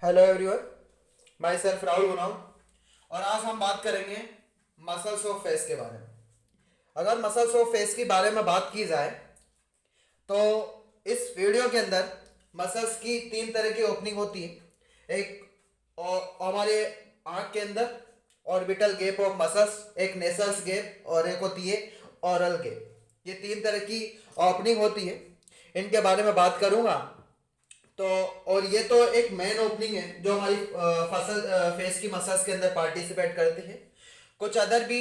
Hello everyone, myself Rahul Gunav. और आज हम बात करेंगे मसल्स ऑफ फेस के बारे में। अगर मसल्स ऑफ फेस के बारे में बात की जाए तो इस वीडियो के अंदर मसल्स की तीन तरह की ओपनिंग होती है। एक हमारे आँख के अंदर ऑर्बिटल गैप ऑफ मसल्स, एक नेसल्स गैप और एक होती है ऑरल गैप। ये तीन तरह की ओपनिंग होती है, इनके बारे में बात करूँगा। तो और ये तो एक मेन ओपनिंग है जो हमारी फसल फेस की मसल्स के अंदर पार्टिसिपेट करती है। कुछ अदर भी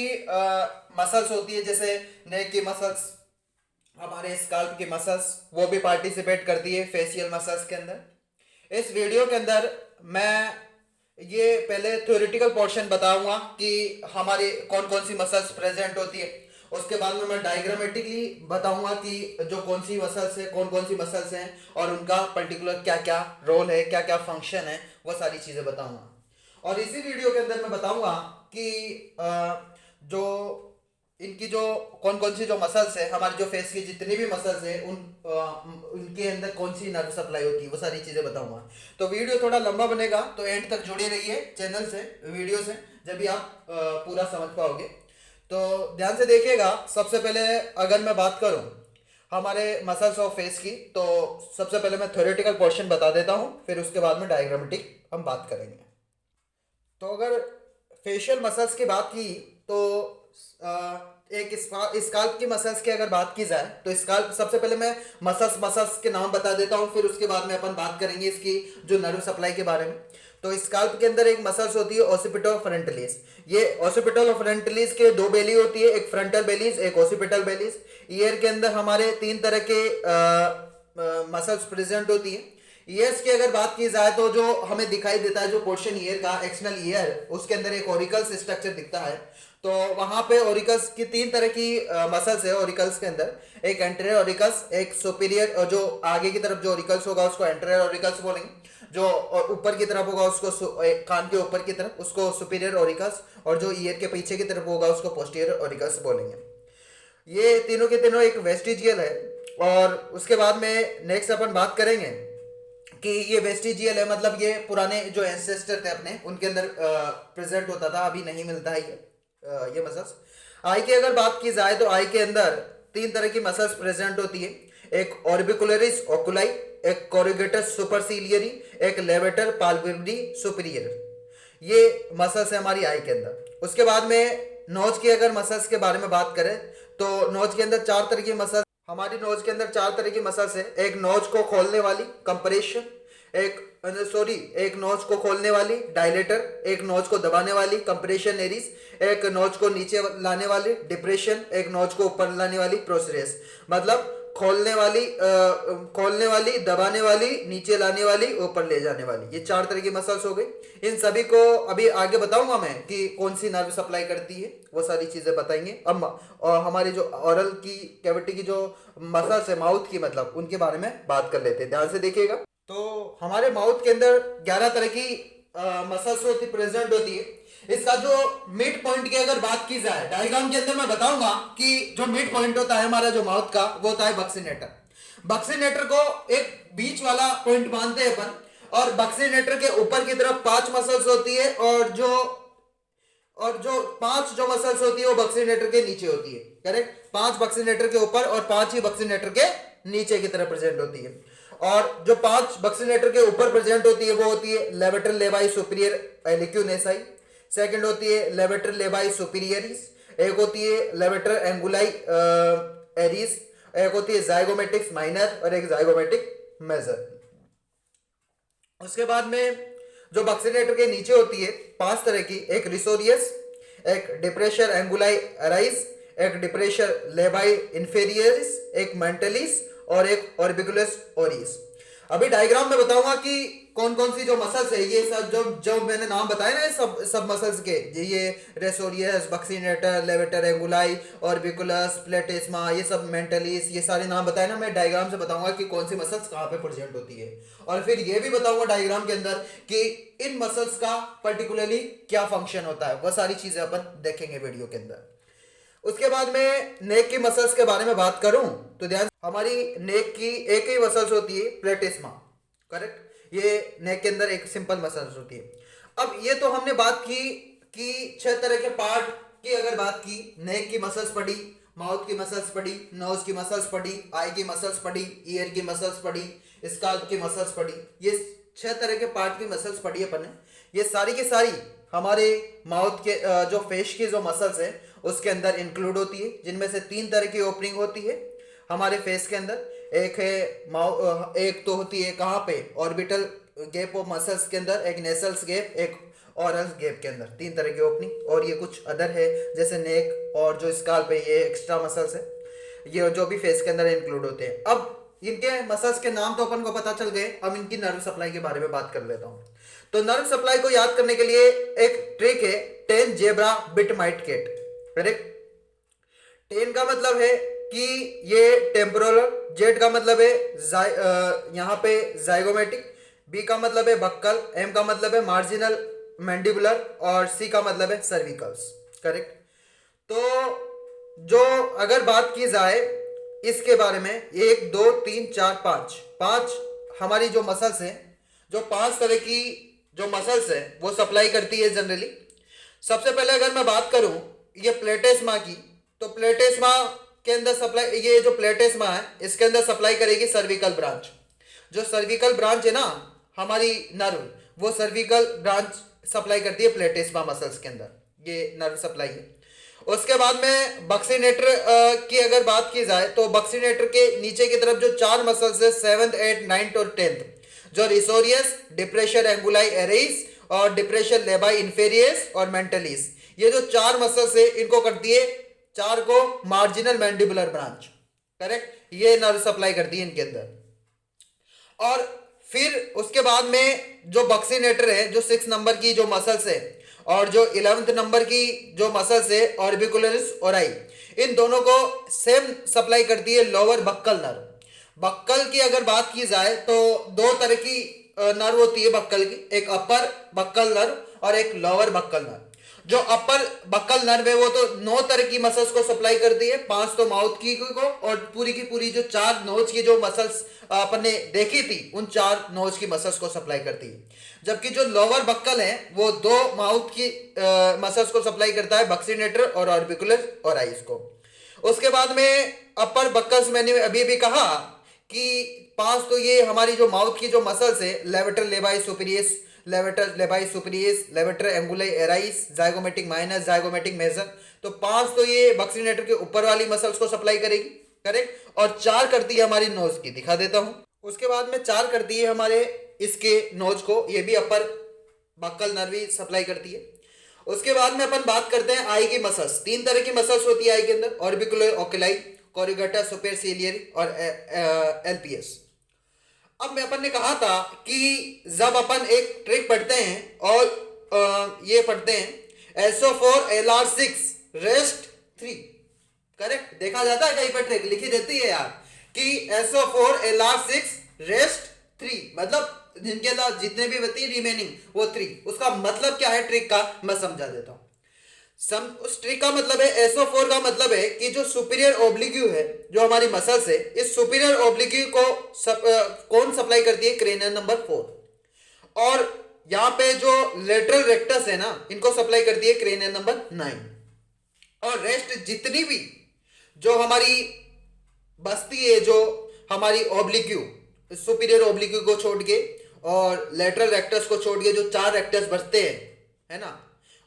मसल्स होती है, जैसे नेक की मसल्स, हमारे स्काल्प की मसल्स, वो भी पार्टिसिपेट करती है फेशियल मसल्स के अंदर। इस वीडियो के अंदर मैं ये पहले थ्योरेटिकल पोर्शन बताऊंगा कि हमारी कौन कौन सी मसल्स प्रेजेंट होती है। उसके बाद में मैं डायग्रामेटिकली बताऊंगा कि जो कौन सी मसल्स है, कौन कौन सी मसल्स हैं और उनका पर्टिकुलर क्या क्या रोल है, क्या क्या फंक्शन है, वो सारी चीज़ें बताऊंगा। और इसी वीडियो के अंदर मैं बताऊंगा कि जो इनकी जो कौन कौन सी जो मसल्स है, हमारे जो फेस की जितनी भी मसल्स है, उनके अंदर कौन सी नर्व सप्लाई होती है, वो सारी चीज़ें बताऊंगा। तो वीडियो थोड़ा लंबा बनेगा, तो एंड तक जुड़े रहिए चैनल से, वीडियो से, जब भी आप पूरा समझ पाओगे। तो ध्यान से देखिएगा। सबसे पहले अगर मैं बात करूं हमारे मसल्स ऑफ फेस की, तो सबसे पहले मैं थ्योरेटिकल पोर्शन बता देता हूं, फिर उसके बाद में डायग्रामेटिक हम बात करेंगे। तो अगर फेशियल मसल्स की बात की तो एक स्काल्प की मसल्स की अगर बात की जाए तो स्काल्प, सबसे पहले मैं मसल्स के नाम बता देता हूँ, फिर उसके बाद में अपन बात करेंगे इसकी जो नर्व सप्लाई के बारे में। तो स्काल्प के अंदर एक मसल्स होती है ओसिपिटल फ्रंटलिस। ये ओसिपिटल और फ्रंटलिस के दो बेली होती है, एक फ्रंटल बेलीज, एक ओसिपिटल बेलीज। ईयर के अंदर हमारे तीन तरह के मसल्स प्रेजेंट होती है। ईयर्स की अगर बात की जाए तो जो हमें दिखाई देता है, जो पोर्शन ईयर का, एक्सटर्नल ईयर, उसके अंदर एक ओरिकल्स स्ट्रक्चर दिखता है। तो वहां पे ओरिकल्स की तीन तरह की मसल्स है ओरिकल्स के अंदर। एक एंटेरियर ओरिकल्स, एक सुपीरियर, और जो आगे की तरफ जो ओरिकल्स होगा उसको एंटेरियर ओरिकल्स बोलेंगे। जो ऊपर की तरफ होगा उसको कान के ऊपर की तरफ उसको सुपीरियर ओरिकल्स, और जो ईयर के पीछे की तरफ होगा उसको पोस्टीरियर ओरिकल्स बोलेंगे। ये तीनों के तीनों एक वेस्टिजियल है। और उसके बाद में नेक्स्ट अपन बात करेंगे कि ये वेस्टिजियल है, मतलब ये पुराने जो एंसेस्टर थे अपने, उनके अंदर प्रेजेंट होता था, अभी नहीं मिलता है ये मसल्स। आई की अगर बात की जाए तो आई के अंदर तीन तरह की मसल्स प्रेजेंट होती है। एक ऑर्बिकुलरिस ओकुलाई, एक कोरुगेटस सुपरसिलियरी, एक लेवेटर पाल्पेब्री सुपीरियर। ये मसल्स है हमारी आई के अंदर। उसके बाद में नोज की अगर मसल्स के बारे में बात करें तो नोज के अंदर चार तरह की मसल्स, हमारी नोज के अंदर चार तरह की मसल्स है। एक नोज को खोलने वाली कंप्रेशन, एक नोज को खोलने वाली डायलेटर, एक नोज को दबाने वाली कंप्रेशन एरिस, एक नोज को नीचे लाने वाली डिप्रेशन, एक नोज को ऊपर लाने वाली प्रोसेस। मतलब खोलने वाली, दबाने वाली, नीचे लाने वाली, ऊपर ले जाने वाली, ये चार तरह की मसल्स हो गई। इन सभी को अभी आगे बताऊंगा मैं कि कौन सी नर्व सप्लाई करती है, वो सारी चीजें बताएंगे। अब और हमारी जो ऑरल की कैविटी की जो मसल्स है, माउथ की, मतलब उनके बारे में बात कर लेते हैं। ध्यान से देखिएगा। तो हमारे माउथ के अंदर 11 तरह की मसल्स होती प्रेजेंट होती है। इसका जो मिड पॉइंट की अगर बात की जाए, डायग्राम के अंदर मैं बताऊंगा कि जो मिड पॉइंट होता है हमारा जो माउथ का, वो होता है बक्सीनेटर। बक्सीनेटर को एक बीच वाला पॉइंट मानते हैं अपन। और बक्सीनेटर के ऊपर की तरफ 5 मसल्स होती है, और जो 5 जो मसल्स होती है वो बक्सीनेटर के नीचे होती है। करेक्ट, 5 बक्सीनेटर के ऊपर और 5 ही बक्सीनेटर के नीचे की तरफ प्रेजेंट होती है। और जो 5 बक्सीनेटर के ऊपर प्रेजेंट होती है वो होती है लेवेटर लेबाई सुपीरियर एलिक्यूनेसाई, सेकंड होती है लेवेटर लेबाई सुपीरियरिस, एक होती है लेवेटर एंगुलाई एरिस, एक होती है जाइगोमेटिक्स माइनर और एक जाइगोमेटिक मेजर। उसके बाद में जो बक्सीनेटर के नीचे होती है 5 तरह की, एक रिसोरियस, एक डिप्रेशर एंगुलाई अराइस, एक डिप्रेशर लेबाई इंफेरियरिस, एक मेंटलिस और एक ऑर्बिकुलस ओरिस। अभी डायग्राम में बताऊंगा कि कौन कौन सी जो मसल्स है, ये सब जो जो मैंने नाम बताए ना, सब मसल्स के, ये रेसोरियस, बक्सीनेटर, लेवेटर एंगुलाई, ऑर्बिकुलस, प्लेटिस्मा, ये सब मेंटलिस, ये सारे नाम बताए ना, मैं डायग्राम से बताऊंगा कि कौन सी मसल्स कहाँ पे प्रेजेंट होती है। और फिर ये भी बताऊंगा डायग्राम के अंदर कि इन मसल्स का पर्टिकुलरली क्या फंक्शन होता है, वो सारी चीजें अपन देखेंगे वीडियो के अंदर। उसके बाद में नेक की मसल्स के बारे में बात करूं तो ध्यान, हमारी नेक की एक ही मसल्स होती है प्लेटिस्मा। करेक्ट, ये नेक के अंदर एक सिंपल मसल्स होती है। अब ये तो हमने बात की कि 6 तरह के पार्ट की अगर बात की, नेक की मसल्स पढ़ी, माउथ की मसल्स पढ़ी, नोज की मसल्स पढ़ी, आई की मसल्स पढ़ी, ईयर की मसल्स पढ़ी, स्काल्प की मसल्स पढ़ी, ये 6 तरह के पार्ट की मसल्स पढ़ी अपन ने। ये सारी की सारी हमारे माउथ के जो फेस की जो मसल्स है उसके अंदर इंक्लूड होती है, जिनमें से 3 तरह की ओपनिंग होती है हमारे फेस के अंदर। एक है एक तो होती है कहाँ पे, ऑर्बिटल गैप ऑफ मसल्स के अंदर, एक नेसल्स गैप, एक ऑरल गैप के अंदर, 3 तरह की ओपनिंग। और ये कुछ अदर है जैसे नेक और जो स्काल्प है, ये एक्स्ट्रा मसल्स है, ये जो भी फेस के अंदर इंक्लूड होते हैं। अब इनके मसल्स के नाम तो अपन को पता चल गए, अब इनकी नर्व सप्लाई के बारे में बात कर लेता हूँ। तो नर्व सप्लाई को याद करने के लिए एक ट्रिक है, 10 zebra bit might Kate. Correct. 10 का मतलब है कि ये टेम्पोरल, जेड का मतलब है यहाँ पे जाइगोमेटिक, बी का मतलब है बक्कल, एम का मतलब है मार्जिनल मैंडिबुलर और सी का मतलब है सर्विकल्स। करेक्ट। तो जो अगर बात की जाए इसके बारे में, 1 2 3 4 5 हमारी जो मसल्स हैं, जो 5 तरह की जो मसल्स है वो सप्लाई करती है जनरली। सबसे पहले अगर मैं बात करूं ये प्लेटेस्मा की, तो प्लेटेस्मा के अंदर सप्लाई, ये जो प्लेटेस्मा है इसके अंदर सप्लाई करेगी सर्विकल ब्रांच। जो सर्विकल ब्रांच है ना हमारी नर्व, वो सर्विकल ब्रांच सप्लाई करती है प्लेटेस्मा मसल्स के अंदर, ये नर्व सप्लाई है। उसके बाद में बक्सीनेटर की अगर बात की जाए तो बक्सीनेटर के नीचे की तरफ जो 4 मसल्स है, 7th 8th 9th और 10th, जो रिसोरियस, डिप्रेशर एंगुलाई एरेस और डिप्रेशर लेबाई इंफेरियस और मेंटलिस, ये जो 4 मसल्स है इनको करती है 4 को मार्जिनल मैंडिबुलर ब्रांच। करेक्ट। ये नर्व सप्लाई करती है इनके अंदर। और फिर उसके बाद में जो बक्सीनेटर है, जो 6 नंबर की जो मसल्स है और जो 11th नंबर की जो मसल्स है ऑर्बिकुलरिस और आई, इन दोनों को सेम सप्लाई करती है लोअर बक्कल नर्व। बक्कल की अगर बात की जाए तो 2 तरह की नर्व होती है बक्कल की, एक अपर बक्कल नर्व और एक लोअर बक्कल नर्व। जो अपर बक्कल नर्व है वो तो 9 तरह की मसल्स को सप्लाई करती है, 5 तो माउथ की को, और पूरी की पूरी जो 4 नोज की जो मसल्स अपन ने देखी थी उन 4 नोज की मसल्स को सप्लाई करती है। जबकि जो लोअर बक्कल है वो 2 माउथ की मसल्स को सप्लाई करता है, बक्सीनेटर और ऑर्बिकुलर और आइस को। उसके बाद में अपर बक्कल्स मैंने अभी भी कहा कि 5 तो ये हमारी जो माउथ की जो मसल्स है, levator labii superioris, levator labii superioris, levator anguli oris, zygomatic minus, zygomatic major, तो 5 तो ये बक्सीनेटर के ऊपर वाली मसल्स को सप्लाई करेगी। करेक्ट। और 4 करती है हमारी नोज की, दिखा देता हूं। उसके बाद में 4 करती है हमारे इसके नोज को, ये भी अपर बक्कल नर्व सप्लाई करती है। उसके बाद में अपन बात करते हैं आई की मसल्स। 3 तरह की मसल्स होती है आई के अंदर, ऑर्बिकुलर ओकुलाई, कोरिगेटा सुपरसिलियरी और एलपीएस। अब मैं अपन ने कहा था कि जब अपन एक ट्रिक पढ़ते हैं और ये पढ़ते हैं SO4 LR6 रेस्ट 3। करेक्ट। देखा जाता है कहीं पर ट्रिक लिखी देती है यार कि SO4 LR6 रेस्ट 3, मतलब जिनके अंदर जितने भी बची रिमेनिंग वो 3। उसका मतलब क्या है ट्रिक का मैं समझा देता हूं। उस ट्रिक का मतलब है, SO4 का मतलब है कि जो सुपीरियर ओब्लिक्यू है, जो हमारी मसल्स है, इस सुपीरियर ओब्लिक्यू को कौन सप्लाई करती है, क्रेनियम नंबर 4। और यहाँ पे जो लेटरल रेक्टस है ना, इनको सप्लाई करती है क्रेनियम नंबर 9। और रेस्ट जितनी भी जो हमारी बस्ती है, जो हमारी ओब्लिक्यू, सुपीरियर ओब्लिक्यू को छोड़ के और लेटरल रेक्टस को छोड़ के जो 4 रेक्टस बचते हैं, है ना,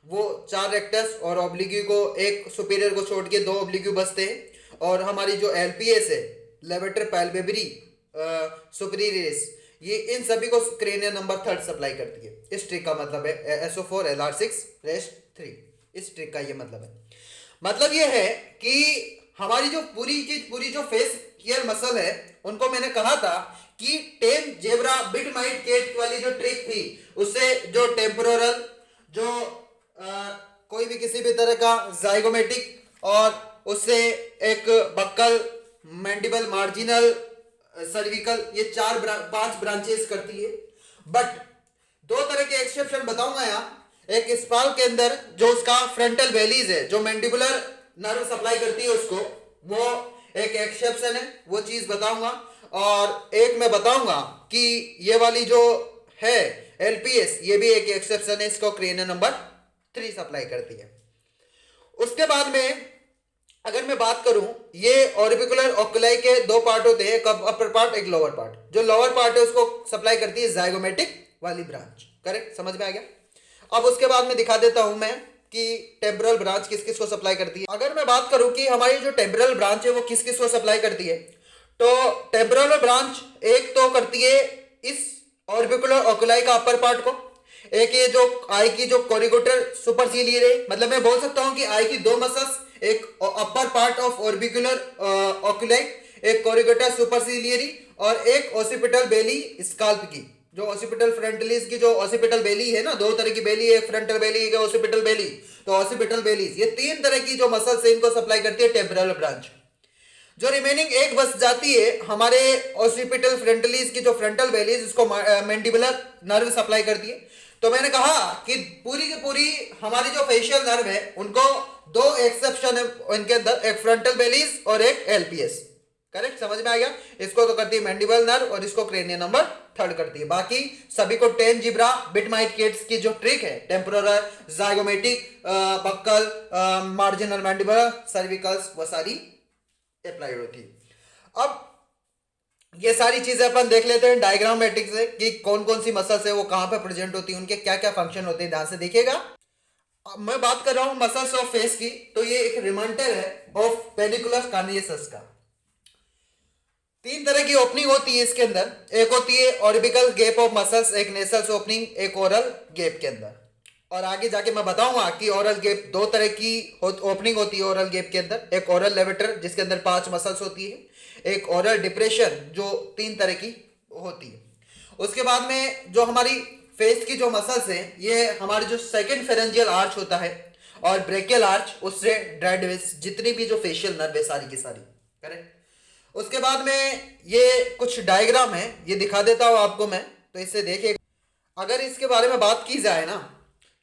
वो 4 रेक्टस और ओब्लिक्यू को, एक सुपीरियर को छोड़ के 2 ओब्लिक्यू बचते हैं। और हमारी जो एलपीएस है, लेवेटर पैल्पेब्री सुपीरियरिस, ये इन सभी को क्रेनियम नंबर 3 सप्लाई करती है। इस ट्रिक का मतलब है SO4 LR6 रेस्ट 3। इस ट्रिक का ये मतलब है, मतलब ये है कि हमारी जो पूरी की पूरी जो फेस ईयर मसल है, उनको मैंने कहा था कि 10 जेब्रा बिट माइट केट वाली जो ट्रिक थी, उससे जो टेम्पोरल, जो कोई भी किसी भी तरह का जाइगोमेटिक, और उससे एक बक्कल, मैंडिबल, मार्जिनल, सर्विकल, ये 5 ब्रांचेस करती है। बट 2 तरह के एक्सेप्शन बताऊंगा यहाँ। एक स्पाल के अंदर जो उसका फ्रंटल वेलीज है, जो मैंडिबुलर नर्व सप्लाई करती है उसको, वो एक एक्सेप्शन है, वो चीज बताऊंगा। और एक मैं बताऊंगा कि ये वाली जो है एलपीएस, ये भी एक एक्सेप्शन है, इसको क्रेनिया नंबर 3 सप्लाई करती है। उसके बाद में अगर मैं बात करूं, ये ऑर्बिकुलर ओकुलाई के दो पार्ट होते हैं, एक अपर पार्ट एक लोअर पार्ट। जो लोअर पार्ट है उसको सप्लाई करती है जाइगोमेटिक वाली ब्रांच। करेक्ट, समझ में आ गया। अब उसके बाद में दिखा देता हूं मैं कि टेम्पोरल ब्रांच किस किस को सप्लाई करती है। अगर मैं बात करूं कि हमारी जो टेम्पोरल ब्रांच है वो किस किस को सप्लाई करती है, तो टेम्पोरल ब्रांच एक तो करती है इस ऑर्बिकुलर ओकुलाई का अपर पार्ट को, एक ये जो आई की जो कोरिगोटर सुपरसीलियर है, मतलब मैं बोल सकता हूं कि आई की दो मसल्स, एक अपर पार्ट ऑफ ऑर्बिकुलर ओकुलाई, एक कोरिगोटर सुपरसीलियरी और एक ओसिपिटल बेली स्काल्प की। जो ओसिपिटल फ्रंटलिस की जो ओसिपिटल बेली है ना, दो तरह की बेली है, फ्रंटल बेली है ओसिपिटल बेली, तो ओसिपिटल बेलीज, ये तीन तरह की जो मसल्स है इनको सप्लाई करती है टेम्पोरल ब्रांच। जो रिमेनिंग एक बस जाती है हमारे ओसिपिटल फ्रंटलिस की जो फ्रंटल बेलीज, इसको मैंडिबुलर नर्व सप्लाई करती है। तो मैंने कहा कि पूरी की पूरी हमारी जो फेशियल नर्व है उनको दो एक्सेप्शन है इनके अंदर, एक फ्रंटल बेलीज और एक एलपीएस। करेक्ट, समझ में आ गया। इसको तो करती है मैंडिबल नर्व और इसको क्रेनिया नंबर 3 करती है। बाकी सभी को टेन जिब्रा बिटमाइट किड्स की जो ट्रिक है, temporal, zygomatic, buccal, marginal mandible, cervicals, वो सारी अप्लाइड होती है। अब ये सारी चीजें अपन देख लेते हैं डायग्रामेटिक से कि कौन कौन सी मसल्स है वो कहां पे प्रेजेंट होती है, उनके क्या क्या फंक्शन होते हैं, ध्यान से देखिएगा। मैं बात कर रहा हूं मसल्स ऑफ फेस की, तो ये एक रिमाइंडर है ऑफ पेडिकुलर कार्नियस का। तीन तरह की ओपनिंग होती है इसके अंदर, एक होती है ऑर्बिकल गैप ऑफ मसल्स, एक नेसल्स ओपनिंग, एक ओरल गैप के अंदर। और आगे जाके मैं बताऊंगा कि ओरल गैप दो तरह की ओपनिंग होती है ओरल गैप के अंदर, एक ओरल लेवेटर जिसके अंदर 5 मसल्स होती है, एक ओरल डिप्रेशन जो 3 तरह की होती है। उसके बाद में जो हमारी फेस की जो मसल्स हैं, ये हमारी जो सेकंड फेरेंजियल आर्च होता है और ब्रेकियल आर्च, उससे ड्राइडवेस, जितनी भी जो फेशियल नर्व है सारी की सारी। करेक्ट। उसके बाद में ये कुछ डायग्राम है, ये दिखा देता हूं आपको मैं, तो इससे देखिएगा। अगर इसके बारे में बात की जाए ना,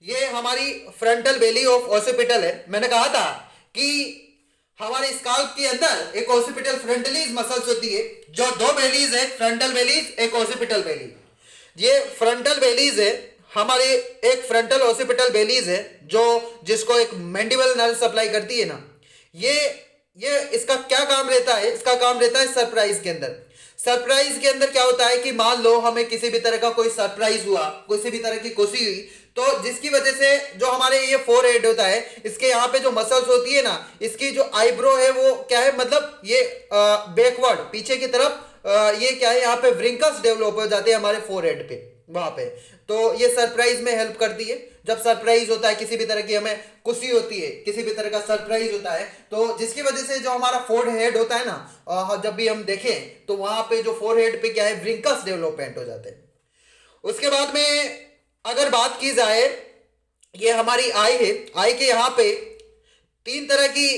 ये हमारी फ्रंटल बेली ऑफ ओसिपिटल है। मैंने कहा था कि हमारे स्काल्प के अंदर एक ओसिपिटल फ्रंटलीज मसल्स होती है, जो दो बेलीज है, फ्रंटल बेलीज, एक ओसिपिटल बेली। ये फ्रंटल बेलीज है हमारे, एक फ्रंटल ओसिपिटल बेलीज है जो जिसको एक मैंडिबल नर्व सप्लाई करती है ना। ये इसका क्या काम रहता है, इसका काम रहता है सरप्राइज के अंदर। सरप्राइज के अंदर क्या होता है कि मान लो हमें किसी भी तरह का कोई सरप्राइज हुआ, किसी भी तरह की खुशी हुई, तो जिसकी वजह से जो हमारे ये फोरहेड होता है, इसके यहाँ पे जो मसल्स होती है ना, इसकी जो आईब्रो है वो क्या है, मतलब ये बैकवर्ड पीछे की तरफ ये क्या है, यहाँ पे व्रिंकल्स डेवलप हो जाते हैं हमारे फोरहेड पे, वहां पे। तो ये सरप्राइज में हेल्प करती है। जब सरप्राइज होता है, किसी भी तरह की हमें खुशी होती है, किसी भी तरह का सरप्राइज होता है, तो जिसकी वजह से जो हमारा फोरहेड होता है ना, जब भी हम देखें तो वहां पे जो फोरहेड पे क्या है, व्रिंकल्स डेवलपमेंट हो जाते हैं। उसके बाद में अगर बात की जाए, ये हमारी आई है, आई के यहाँ पे 3 तरह की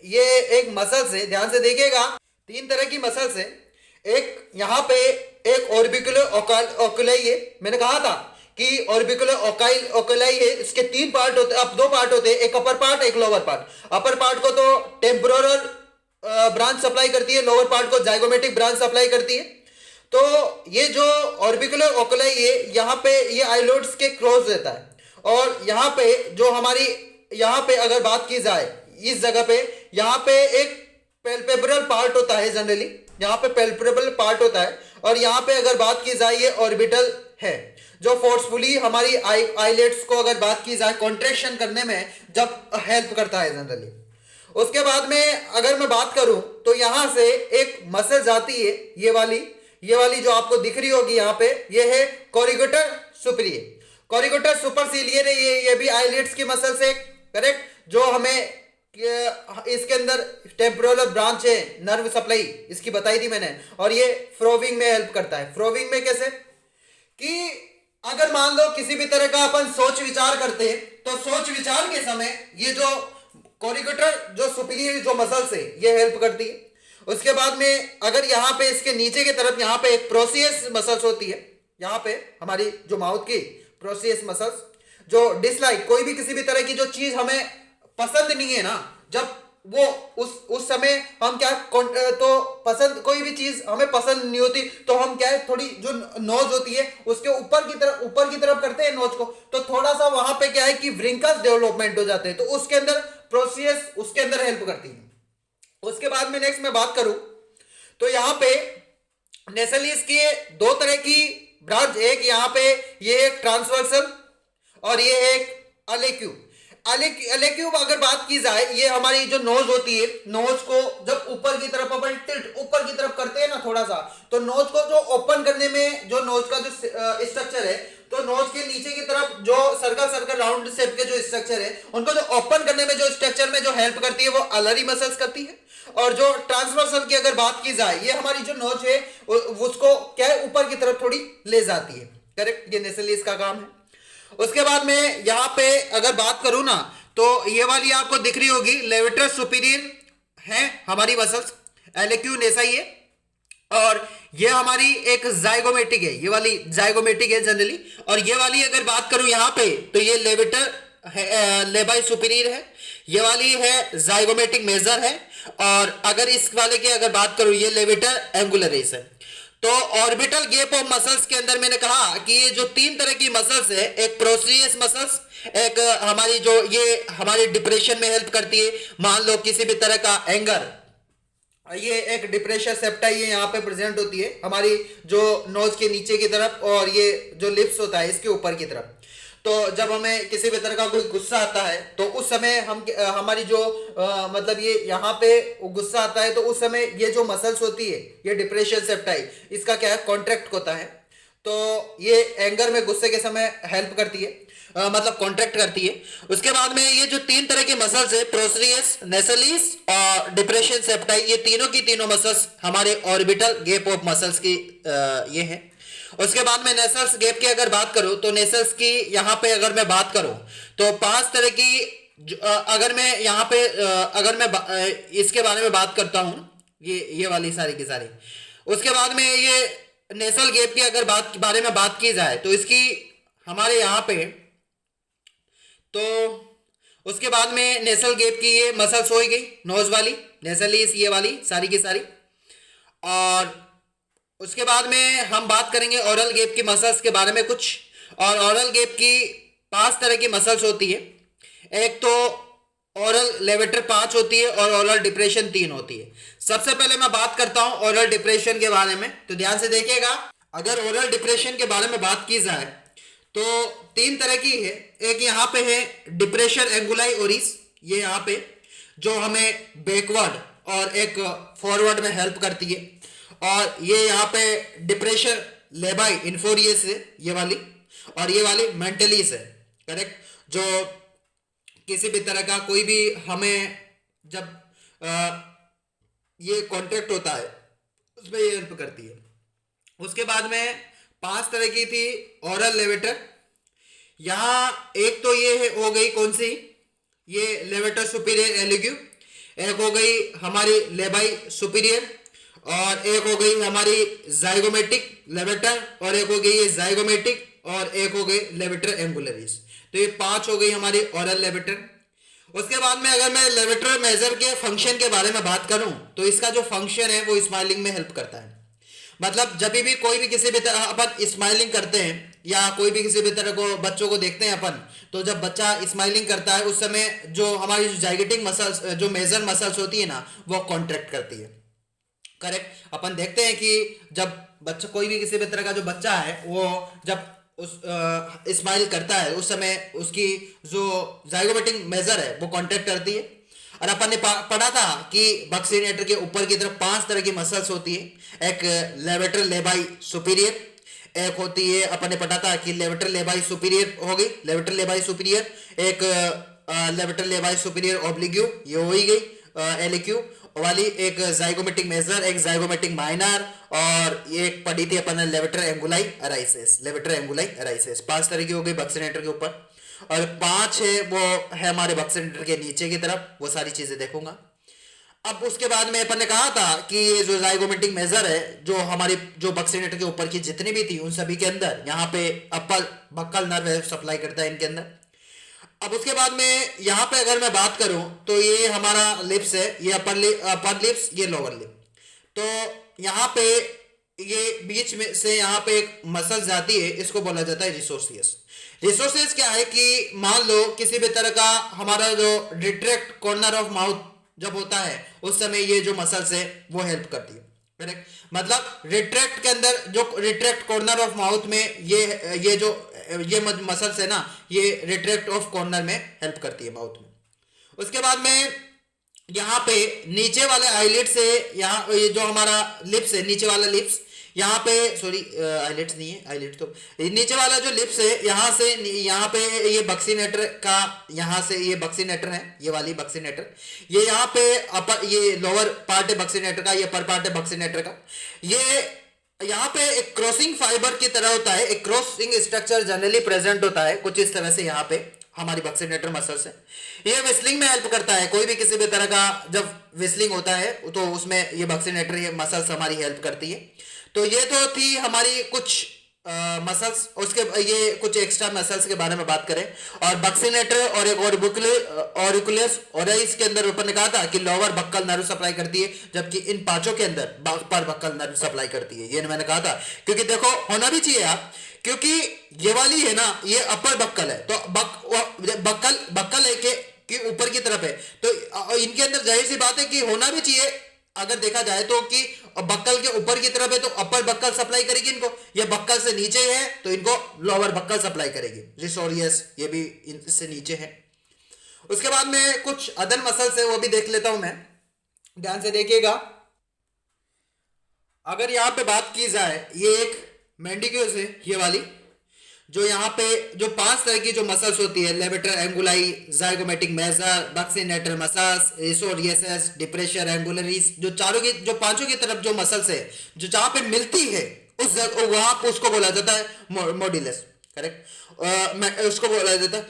ये एक मसल्स है, ध्यान से देखिएगा। 3 तरह की मसल्स है। एक यहाँ पे एक ऑर्बिकुलर ओकुलाई है, मैंने कहा था कि ऑर्बिकुलर ओकुलाई है, इसके 3 पार्ट होते, अब 2 पार्ट होते हैं, एक अपर पार्ट एक लोअर पार्ट। अपर पार्ट को तो टेम्पोरल ब्रांच सप्लाई करती है, लोअर पार्ट को जाइगोमेटिक ब्रांच सप्लाई करती है। तो ये जो ऑर्बिकुलर ओकुलाई है, यहाँ पे ये आईलोड्स के क्लोज रहता है। और यहाँ पे जो हमारी, यहाँ पे अगर बात की जाए इस जगह पे, यहाँ पे एक पेल्पेब्रल पार्ट होता है, जनरली यहाँ पे पेल्पेब्रल पार्ट होता है। और यहाँ पे अगर बात की जाए ये ऑर्बिटल है, जो फोर्सफुली हमारी आईलेट्स को अगर बात की जाए कॉन्ट्रैक्शन करने में जब हेल्प करता है जनरली। उसके बाद में अगर मैं बात करूं तो यहाँ से एक मसल जाती है, ये वाली जो आपको दिख रही होगी यहाँ पे, ये है कोरिगोटर सुपीरियर। कोरिगोटर सुपरसीलियर है, ये भी आईलिड्स की मसल से। करेक्ट। जो हमें इसके अंदर टेम्पोरल ब्रांच है, नर्व सप्लाई इसकी बताई थी मैंने, और ये फ्रोविंग में हेल्प करता है। फ्रोविंग में कैसे कि अगर मान लो किसी भी तरह का अपन सोच विचार करते हैं, तो सोच विचार के समय ये जो कोरिगोटर जो सुपीरियर जो मसल्स है ये हेल्प करती है। उसके बाद में अगर यहाँ पे इसके नीचे की तरफ यहाँ पे एक प्रोसियस मसल्स होती है, यहाँ पे हमारी जो माउथ की प्रोसियस मसल्स, जो डिसलाइक, कोई भी किसी भी तरह की जो चीज हमें पसंद नहीं है ना, जब वो उस समय हम क्या तो पसंद कोई भी चीज हमें पसंद नहीं होती तो हम क्या है थोड़ी जो नोज होती है उसके ऊपर की तरफ करते हैं नोज को, तो थोड़ा सा वहां पे क्या है कि व्रिंकल्स डेवलपमेंट हो जाते हैं, तो उसके अंदर प्रोसेस उसके अंदर हेल्प करती है। उसके बाद में नेक्स्ट मैं बात करूं तो यहाँ पे नेसलीज की दो तरह की ब्रांच, एक यहाँ पे ये एक ट्रांसवर्सल और ये एक अलेक्यू। अलेक्यू अगर बात की जाए, ये हमारी जो नोज होती है, नोज को जब ऊपर की तरफ अपन टिल्ट ऊपर की तरफ करते हैं ना थोड़ा सा, तो नोज को जो ओपन करने में जो नोज का जो स्ट्रक्चर है, तो नोज के नीचे की तरफ जो सर्कल सर्कल राउंड शेप के जो स्ट्रक्चर है, उनको जो ओपन करने में जो स्ट्रक्चर में जो हेल्प करती है वो अलरी मसल्स करती है। और जो ट्रांसवर्सल की अगर बात की जाए, ये हमारी जो नोज है उसको क्या है ऊपर की तरफ थोड़ी ले जाती है। करेक्ट, ये नेसलीज का काम है। उसके बाद में यहाँ पे अगर बात करूं ना, तो ये वाली आपको दिख रही होगी लेवेटर सुपीरियर है हमारी मसल्स, एलेक्यू नेसा ये, और ये हमारी एक जाइगोमेटिक है, ये वाली जाइगोमेटिक है जनरली। और ये वाली अगर बात करूं यहाँ पे तो ये लेवेटर लेबाई सुपीरियर है, ये वाली है जाइगोमेटिक मेजर है, और अगर इस वाले की अगर बात करूं ये लेवेटर एंगुलरिस है। तो ऑर्बिटल गैप ऑफ मसल्स के अंदर मैंने कहा कि ये जो तीन तरह की मसल्स है, एक प्रोसीरियस मसल्स, एक हमारी जो ये हमारी डिप्रेशन में हेल्प करती है, मान लो किसी भी तरह का एंगर, ये एक डिप्रेशन सेप्टाई ये यहाँ पे प्रेजेंट होती है हमारी जो नोज के नीचे की तरफ, और ये जो लिप्स होता है इसके ऊपर की तरफ। तो जब हमें किसी भी तरह का कोई गुस्सा आता है तो उस समय हम हमारी जो मतलब ये यहाँ पे गुस्सा आता है तो उस समय ये जो मसल्स होती है, ये डिप्रेशन सेप्टाई, इसका क्या है कॉन्ट्रैक्ट होता है, तो ये एंगर में गुस्से के समय हेल्प करती है, मतलब कॉन्ट्रैक्ट करती है। उसके बाद में ये जो तीन तरह की मसल्स है, प्रोसरियस, नेसलीस और डिप्रेशन सेप्टाई, ये तीनों की तीनों मसल्स हमारे ऑर्बिटल गैप ऑफ मसल्स की ये है। उसके बाद में नेसल्स गैप की अगर बात करूं तो नेसल्स की यहाँ पे अगर मैं बात करूं तो पांच तरह की अगर मैं यहाँ पे अगर मैं इसके बारे में बात करता हूं, ये वाली सारी की सारी। उसके बाद में ये नेसल गैप की अगर बारे में बात की जाए तो इसकी हमारे यहाँ पे, तो उसके बाद में नेसल गैप की ये मसल्स हो गई नोज वाली नेसलीस, ये वाली सारी की सारी। और उसके बाद में हम बात करेंगे ओरल गैप की मसल्स के बारे में कुछ। और ओरल गैप की पांच तरह की मसल्स होती है, एक तो ओरल लेवेटर 5 होती है और ओरल डिप्रेशन 3 होती है। सबसे पहले मैं बात करता हूं ओरल डिप्रेशन के बारे में, तो ध्यान से देखिएगा। अगर ओरल डिप्रेशन के बारे में बात की जाए तो तीन तरह की है, एक यहाँ पे है डिप्रेशन एंगुलाई ओरिस, ये यहाँ पे जो हमें बैकवर्ड और एक फॉरवर्ड में हेल्प करती है, और ये यहाँ पे डिप्रेशन लेबाई इन्फोरियस है ये वाली, और ये वाली मेंटलीस है। करेक्ट, जो किसी भी तरह का कोई भी हमें जब ये कॉन्ट्रैक्ट होता है उसमें ये हेल्प करती है। उसके बाद में पांच तरह की थी ओरल लेवेटर, यहाँ एक तो ये है हो गई कौन सी, ये लेवेटर सुपीरियर एलिग्यू, एक हो गई हमारी लेबाई सुपीरियर, और एक हो गई हमारी जाइगोमेटिक लेवेटर, और एक हो गई ये जाइगोमेटिक, और एक हो गई लेवेटर एंगुलरिस। तो ये पांच हो गई हमारी ओरल लेवेटर। उसके बाद में अगर मैं लेवेटर मेजर के फंक्शन के बारे में बात करूं तो इसका जो फंक्शन है वो स्माइलिंग में हेल्प करता है। मतलब जब भी कोई भी किसी भी तरह अपन स्माइलिंग करते हैं या कोई भी किसी भी तरह को बच्चों को देखते हैं अपन, तो जब बच्चा स्माइलिंग करता है उस समय जो हमारी जो जाइगोटिक मसल्स जो मेजर मसल्स होती है ना वो कॉन्ट्रैक्ट करती है। करेक्ट, अपन देखते हैं कि जब बच्चा कोई भी किसी भी तरह का जो बच्चा है वो जब उस स्माइल करता है उस समय उसकी जो जाइगोमेटिक मेजर है वो कॉन्ट्रैक्ट करती है। और अपन ने पढ़ा था कि बक्सीनेटर के ऊपर की तरफ पांच तरह की मसल्स होती है, एक लेवेटर लेबाई सुपीरियर, एक होती है अपन ने पढ़ा था कि लेवेटर लेबाई सुपीरियर हो गई लेवेटर लेबाई सुपीरियर, एक लेवेटर लेबाई सुपीरियर ऑब्लिग्यू, ये हो ही गई एलिक्यू वाली, एक जाइगोमेटिक मेजर, एक जाइगोमेटिक माइनर, और एक पढ़ी थी अपन levator anguli oris, levator anguli oris. पांच तरह की हो गई बक्सीनेटर के ऊपर, और पांच है वो है हमारे बक्सीनेटर के नीचे की तरफ, वो सारी चीजें देखूंगा। अब उसके बाद में अपन ने कहा था कि ये जो जाइगोमेटिक मेजर है जो हमारी जो बक्सीनेटर के ऊपर की जितनी भी थी उन सभी के अंदर यहाँ पे अपर बक्कल नर्व सप्लाई करता है इनके अंदर। अब उसके बाद में यहाँ पे अगर मैं बात करूं तो ये हमारा लिप्स है, ये अपर लिप्स, ये लोअर लिप। तो यहाँ पे ये बीच में से यहाँ पे एक मसल जाती है, इसको बोला जाता है रिसोर्सियस। रिसोर्सियस क्या है कि मान लो किसी भी तरह का हमारा जो रिट्रैक्ट कॉर्नर ऑफ माउथ जब होता है उस समय ये जो मसल्स है वो हेल्प करती है। करेक्ट, मतलब रिट्रैक्ट के अंदर जो रिट्रैक्ट कॉर्नर ऑफ माउथ में ये जो ये मसल्स है ना, ये रिट्रैक्ट ऑफ कॉर्नर में हेल्प करती है माउथ में। उसके बाद में यहाँ पे नीचे वाले आईलिड से, यहाँ ये जो हमारा लिप्स है, नीचे वाला लिप्स, यहाँ पे सॉरी आईलिड्स नहीं है, आईलिड तो नीचे वाला जो लिप्स है यहाँ से यहाँ पे ये बक्सीनेटर का, यहाँ से ये बक्सीनेटर है, ये वाली बक्सीनेटर, ये यहाँ पे अपर, ये लोअर पार्ट है बक्सीनेटर का, ये अपर पार्ट है बक्सीनेटर का। ये यहाँ पे एक क्रॉसिंग फाइबर की तरह होता है, एक क्रॉसिंग स्ट्रक्चर जनरली प्रेजेंट होता है कुछ इस तरह से यहाँ पे हमारी बक्सीनेटर मसल्स है। ये विस्लिंग में हेल्प करता है, कोई भी किसी भी तरह का जब विस्लिंग होता है तो उसमें ये बक्सीनेटर, ये मसल्स हमारी हेल्प करती है। तो ये तो थी हमारी कुछ मसल्स। उसके ये कुछ एक्स्ट्रा मसल्स के बारे में बात करें, और बक्सीनेटर और एक ऑरिकुलस ओराइस के अंदर ऊपर ने कहा था कि लोअर बक्कल नर्व सप्लाई करती है, जबकि इन पांचों के अंदर अपर बक्कल नर्व सप्लाई करती है। ये मैंने कहा था, क्योंकि देखो होना भी चाहिए आप, क्योंकि ये वाली है ना, ये अपर बक्कल है, तो बक्कल बक्कल है कि ऊपर की तरफ है, तो इनके अंदर जाहिर सी बात है कि होना भी चाहिए अगर देखा जाए तो, कि बक्कल के ऊपर की तरफ है तो अपर बक्कल सप्लाई करेगी इनको, ये बक्कल से नीचे है तो इनको लोअर बक्कल सप्लाई करेगी। रिसोरियस ये भी इससे नीचे है। उसके बाद में कुछ अदर मसल्स है वो भी देख लेता हूं मैं, ध्यान से देखिएगा। अगर यहां पे बात की जाए, ये एक मैंडिक्यूस है, ये वाली जो यहाँ पे जो 5 तरह की जो मसल्स होती है, levator anguli, zygomatic major, buccinator muscles, risorius, depressor angularis, जो चारों की जो पांचों की तरफ जो मसल्स है जो जहां पे मिलती है उस वहां पे उसको बोला जाता है मॉड्यूलस। करेक्ट, उसको बोला जाता है।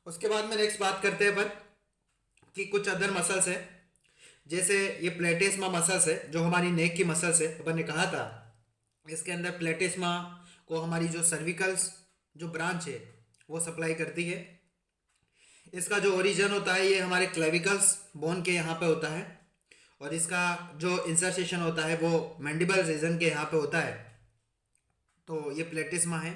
उसके बाद में नेक्स्ट बात करते हैं अपन कि कुछ अदर मसल्स है, जैसे ये प्लेटिस्मा मसल्स है जो हमारी नेक की मसल्स है। अपन ने कहा था इसके अंदर प्लेटिस्मा को हमारी जो सर्विकल्स जो ब्रांच है वो सप्लाई करती है। इसका जो ओरिजिन होता है ये हमारे क्लेविकल्स बोन के यहाँ पे होता है, और इसका जो इंसर्सेशन होता है वो मैंडिबल रीजन के यहाँ पे होता है। तो ये प्लेटिस्मा है।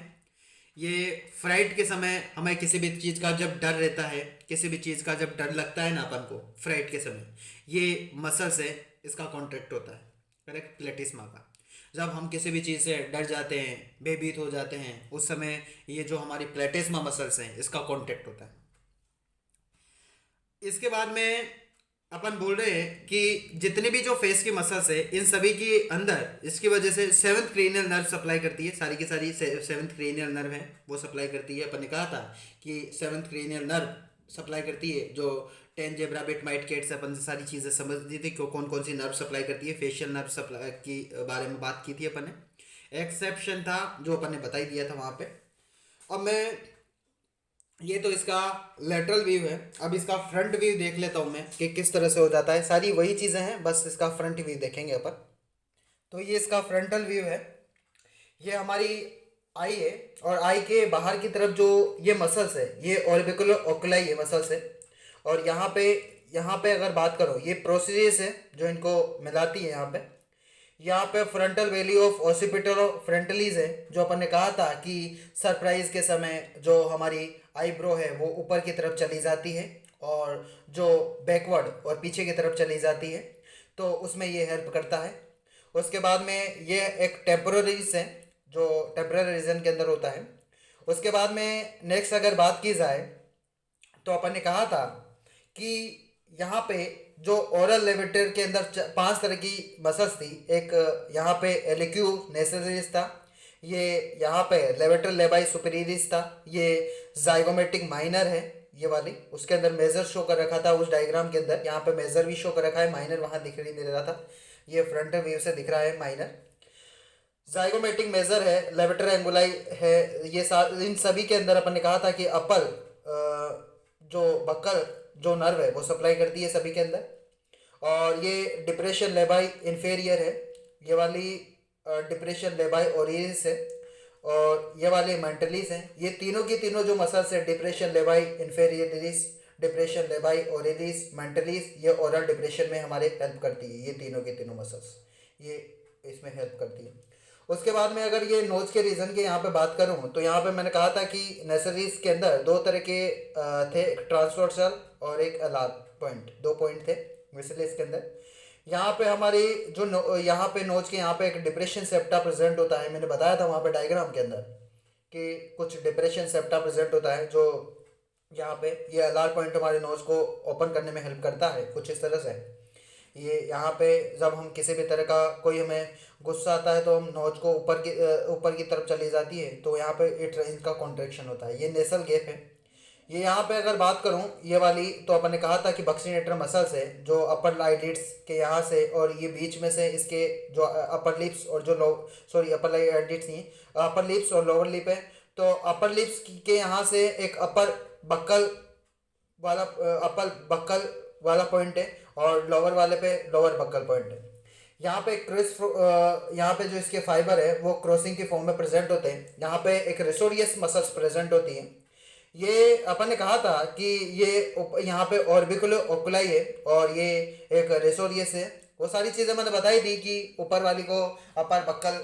ये फ्राइट के समय हमें किसी भी चीज़ का जब डर रहता है, किसी भी चीज़ का जब डर लगता है ना अपन को फ्राइट के समय, ये मसल से इसका कॉन्ट्रैक्ट होता है। करेक्ट, प्लेटिस्मा का जब हम किसी भी चीज़ से डर जाते हैं, बेभीत हो जाते हैं, उस समय ये जो हमारी प्लेटिस्मा मसल्स हैं इसका कॉन्टैक्ट होता है। इसके बाद में अपन बोल रहे हैं कि जितने भी जो फेस की मसल्स है इन सभी के अंदर इसकी वजह से 7th क्रेनियल नर्व सप्लाई करती है, सारी की सारी 7th क्रेनियल नर्व है वो सप्लाई करती है। अपन ने कहा था कि 7th क्रेनियल नर्व सप्लाई करती है, जो 10 जेब्रा बिट माइट केट से अपन सारी चीज़ें समझती थी कि कौन कौन सी नर्व सप्लाई करती है। फेशियल नर्व सप्लाई की बारे में बात की थी अपन ने, एक्सेप्शन था जो अपन ने बता ही दिया था वहाँ पे। अब मैं ये तो इसका लेटरल व्यू है, अब इसका फ्रंट व्यू देख लेता हूँ मैं कि किस तरह से हो जाता है। सारी वही चीज़ें हैं, बस इसका फ्रंट व्यू देखेंगे अपन। तो ये इसका फ्रंटल व्यू है, ये हमारी आई है, और आई के बाहर की तरफ जो ये मसल्स है ये ऑर्बिकुलर ओकुलाई ये मसल्स है। और यहाँ पे अगर बात करो ये प्रोसीजर्स है जो इनको मिलाती है। यहाँ पे फ्रंटल वैली ऑफ ऑसिपिटल फ्रंटलीज है, जो अपन ने कहा था कि सरप्राइज के समय जो हमारी आईब्रो है वो ऊपर की तरफ चली जाती है और जो बैकवर्ड और पीछे की तरफ चली जाती है, तो उसमें ये हेल्प करता है। उसके बाद में ये एक टेम्पोररीज है जो टेम्पररी रीजन के अंदर होता है। उसके बाद में नेक्स्ट अगर बात की जाए तो अपन ने कहा था कि यहाँ पे जो ओरल लेवेटर के अंदर 5 तरह की मसल्स थी। एक यहाँ पे एलिक्यू नेसेसरीज था, ये यहाँ पे लेवेटर लेबाई सुपीरियरिस था, ये जाइगोमेटिक माइनर है ये वाली, उसके अंदर मेजर शो कर रखा था उस डायग्राम के अंदर। यहाँ पे मेजर भी शो कर रखा है, माइनर वहाँ दिख नहीं रहा था, ये फ्रंट व्यू से दिख रहा है माइनर। जाइगोमेटिक मेजर है, लेवेटर एंगुलाई है, ये इन सभी के अंदर अपन ने कहा था कि अपर जो बक्कल जो नर्व है वो सप्लाई करती है सभी के अंदर। और ये डिप्रेशन लेबाई इन्फेरियर है, ये वाली डिप्रेशन लेबाई ओरियस है। और ये वाले मेंटलीज हैं। ये तीनों की तीनों जो मसल्स है, डिप्रेशन लेबाई इंफेरियरिस, डिप्रेशन लेबाई ओरिलिस, मेंटलीज, ये ओरल डिप्रेशन में हमारे हेल्प करती है। ये तीनों की तीनों मसल्स ये इसमें हेल्प करती है। उसके बाद में अगर ये नोज के रीजन की यहाँ पे बात करूँ तो यहाँ पे मैंने कहा था कि नेसरीज के अंदर दो तरह के थे, एक ट्रांसवर्सल और एक अलार पॉइंट, दो पॉइंट थे नेसरीज के अंदर। यहाँ पे हमारी जो यहाँ पे नोज के यहाँ पे एक डिप्रेशन सेप्टा प्रेजेंट होता है। मैंने बताया था वहाँ पे डायग्राम के अंदर कि कुछ डिप्रेशन सेप्टा प्रेजेंट होता है, जो यहाँ पे ये अलार पॉइंट हमारे नोज को ओपन करने में हेल्प करता है कुछ इस तरह से। ये यहाँ पे जब हम किसी भी तरह का कोई हमें गुस्सा आता है तो हम नोज को ऊपर की तरफ चली जाती है, तो यहाँ पे इनका कॉन्ट्रेक्शन होता है। ये नेसल गैप है। ये यहाँ पे अगर बात करूँ ये वाली, तो अपन ने कहा था कि बक्सीनेटर मसल्स है जो अपर आईलिड्स के यहाँ से और ये बीच में से इसके जो अपर लिप्स और जो अपर आईलिड्स नहीं, अपर लिप्स और लोअर लिप है। तो अपर लिप्स के यहाँ से एक अपर बक्कल वाला पॉइंट है और लोअर वाले पे लोअर बक्कल पॉइंट है। यहाँ पे यहाँ पे जो इसके फाइबर है वो क्रॉसिंग की फॉर्म में प्रेजेंट होते हैं। यहाँ पे एक रेसोरियस मसल्स प्रेजेंट होती हैं। ये अपन ने कहा था कि ये यहाँ पे ऑर्बिकुलर ओकुलाई है और ये एक रेसोरियस है। वो सारी चीज़ें मैंने बताई थी कि ऊपर वाली को अपर बक्कल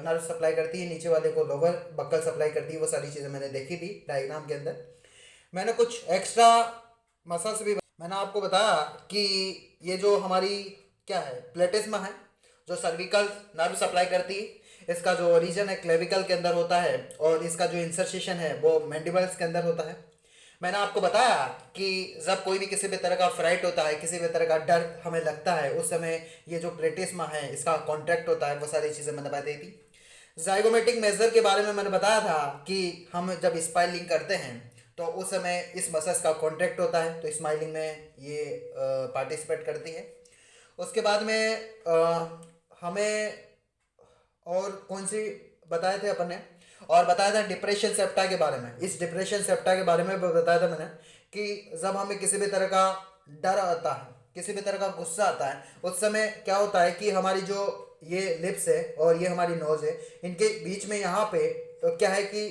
नर्व सप्लाई करती है, नीचे वाले को लोअर बक्कल सप्लाई करती है। वो सारी चीज़ें मैंने देखी थी डायग्राम के अंदर। मैंने कुछ एक्स्ट्रा मसल्स भी मैंने आपको बताया कि ये जो हमारी क्या है प्लेटिस्मा है जो सर्विकल नर्व सप्लाई करती है। इसका जो ओरिजिन है क्लेविकल के अंदर होता है और इसका जो इंसर्शन है वो मैंडिबल्स के अंदर होता है। मैंने आपको बताया कि जब कोई भी किसी भी तरह का फ्राइट होता है, किसी भी तरह का डर हमें लगता है, उस समय ये जो प्लेटिस्मा है इसका कॉन्ट्रैक्ट होता है। वो सारी चीज़ें मैंने बताई थी। जाइगोमेटिक मेजर के बारे में मैंने बताया था कि हम जब स्माइलिंग करते हैं तो उस समय इस मसल्स का कॉन्ट्रैक्ट होता है, तो स्माइलिंग में ये पार्टिसिपेट करती है। उसके बाद में हमें और कौन सी बताए थे अपन ने, और बताया था डिप्रेशन सेप्टा के बारे में। इस डिप्रेशन सेप्टा के बारे में बताया था मैंने कि जब हमें किसी भी तरह का डर आता है, किसी भी तरह का गुस्सा आता है, उस समय क्या होता है कि हमारी जो ये लिप्स है और ये हमारी नोज है, इनके बीच में यहाँ पे क्या है कि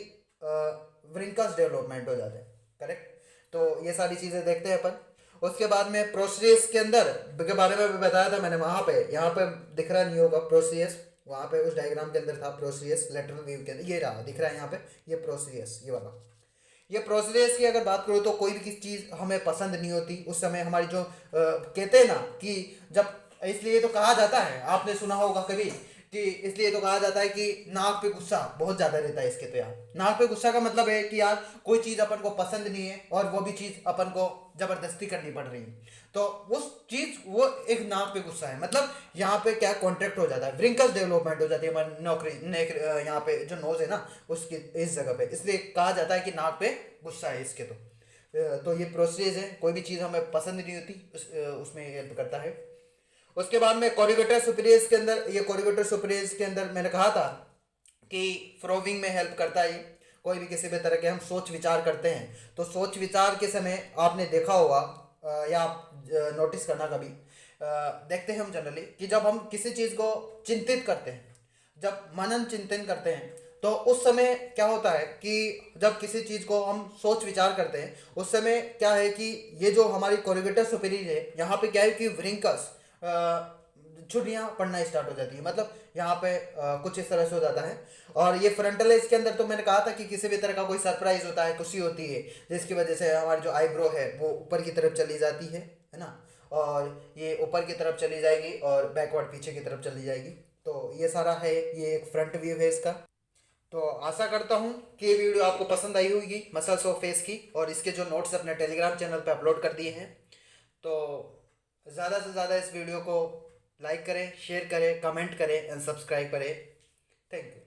व्रिंकल्स डेवलपमेंट हो जाते हैं। करेक्ट। तो ये सारी चीज़ें देखते हैं अपन। उसके बाद में प्रोस्टियस के अंदर के बारे में भी बताया था मैंने। वहाँ पे यहाँ पे दिख रहा नहीं होगा प्रोस्टियस, वहाँ पे उस डायग्राम के अंदर था प्रोस्टियस लेटरल व्यू के अंदर। ये रहा दिख रहा है यहाँ पे, ये प्रोस्टियस, ये वाला। ये प्रोस्टियस की अगर बात करूँ तो कोई भी किसी चीज़ हमें पसंद नहीं होती उस समय हमारी जो कहते हैं ना कि जब, इसलिए तो कहा जाता है, आपने सुना होगा कभी कि इसलिए तो कहा जाता है कि नाक पे गुस्सा बहुत ज़्यादा रहता है इसके। तो यार नाक पे गुस्सा का मतलब है कि यार कोई चीज़ अपन को पसंद नहीं है और वो भी चीज़ अपन को ज़बरदस्ती करनी पड़ रही है, तो उस चीज़ वो एक नाक पे गुस्सा है। मतलब यहाँ पे क्या कॉन्ट्रैक्ट हो जाता है, व्रिंकल्स डेवलपमेंट हो जाती है हमारी नौकरी नेक, यहाँ पे जो नोज है ना उसकी इस जगह पे, इसलिए कहा जाता है कि नाक पे गुस्सा है इसके। तो ये प्रोसेस है, कोई भी चीज़ हमें पसंद नहीं होती उसमें हेल्प करता है। उसके बाद में कोरिगेटर सुपीरियर्स के अंदर, ये कोरिगेटर सुपीरियर्स के अंदर मैंने कहा था कि फ्रोविंग में हेल्प करता है। कोई भी किसी भी तरह के हम सोच विचार करते हैं तो सोच विचार के समय आपने देखा होगा या आप नोटिस करना कभी देखते हैं हम जनरली कि जब हम किसी चीज़ को चिंतित करते हैं, जब मनन चिंतन करते हैं, तो उस समय क्या होता है कि जब किसी चीज़ को हम सोच विचार करते हैं उस समय क्या है कि ये जो हमारी कोरिगेटर सुपीरियर है यहाँ पे क्या है कि व्रिंकल्स छुट्टियाँ पड़ना स्टार्ट हो जाती है। मतलब यहाँ पे कुछ इस तरह से हो जाता है। और ये फ्रंटल एज के अंदर तो मैंने कहा था कि किसी भी तरह का कोई सरप्राइज होता है, खुशी होती है, जिसकी वजह से हमारी जो आईब्रो है वो ऊपर की तरफ चली जाती है ना, और ये ऊपर की तरफ चली जाएगी और बैकवर्ड पीछे की तरफ चली जाएगी। तो ये सारा है, ये एक फ्रंट व्यू है इसका। तो आशा करता हूँ कि ये वीडियो आपको पसंद आई होगी मसल्स ऑफ फेस की, और इसके जो नोट्स अपने टेलीग्राम चैनल पे अपलोड कर दिए हैं। तो ज़्यादा से ज़्यादा इस वीडियो को लाइक करें, शेयर करें, कमेंट करें एंड सब्सक्राइब करें। Thank you.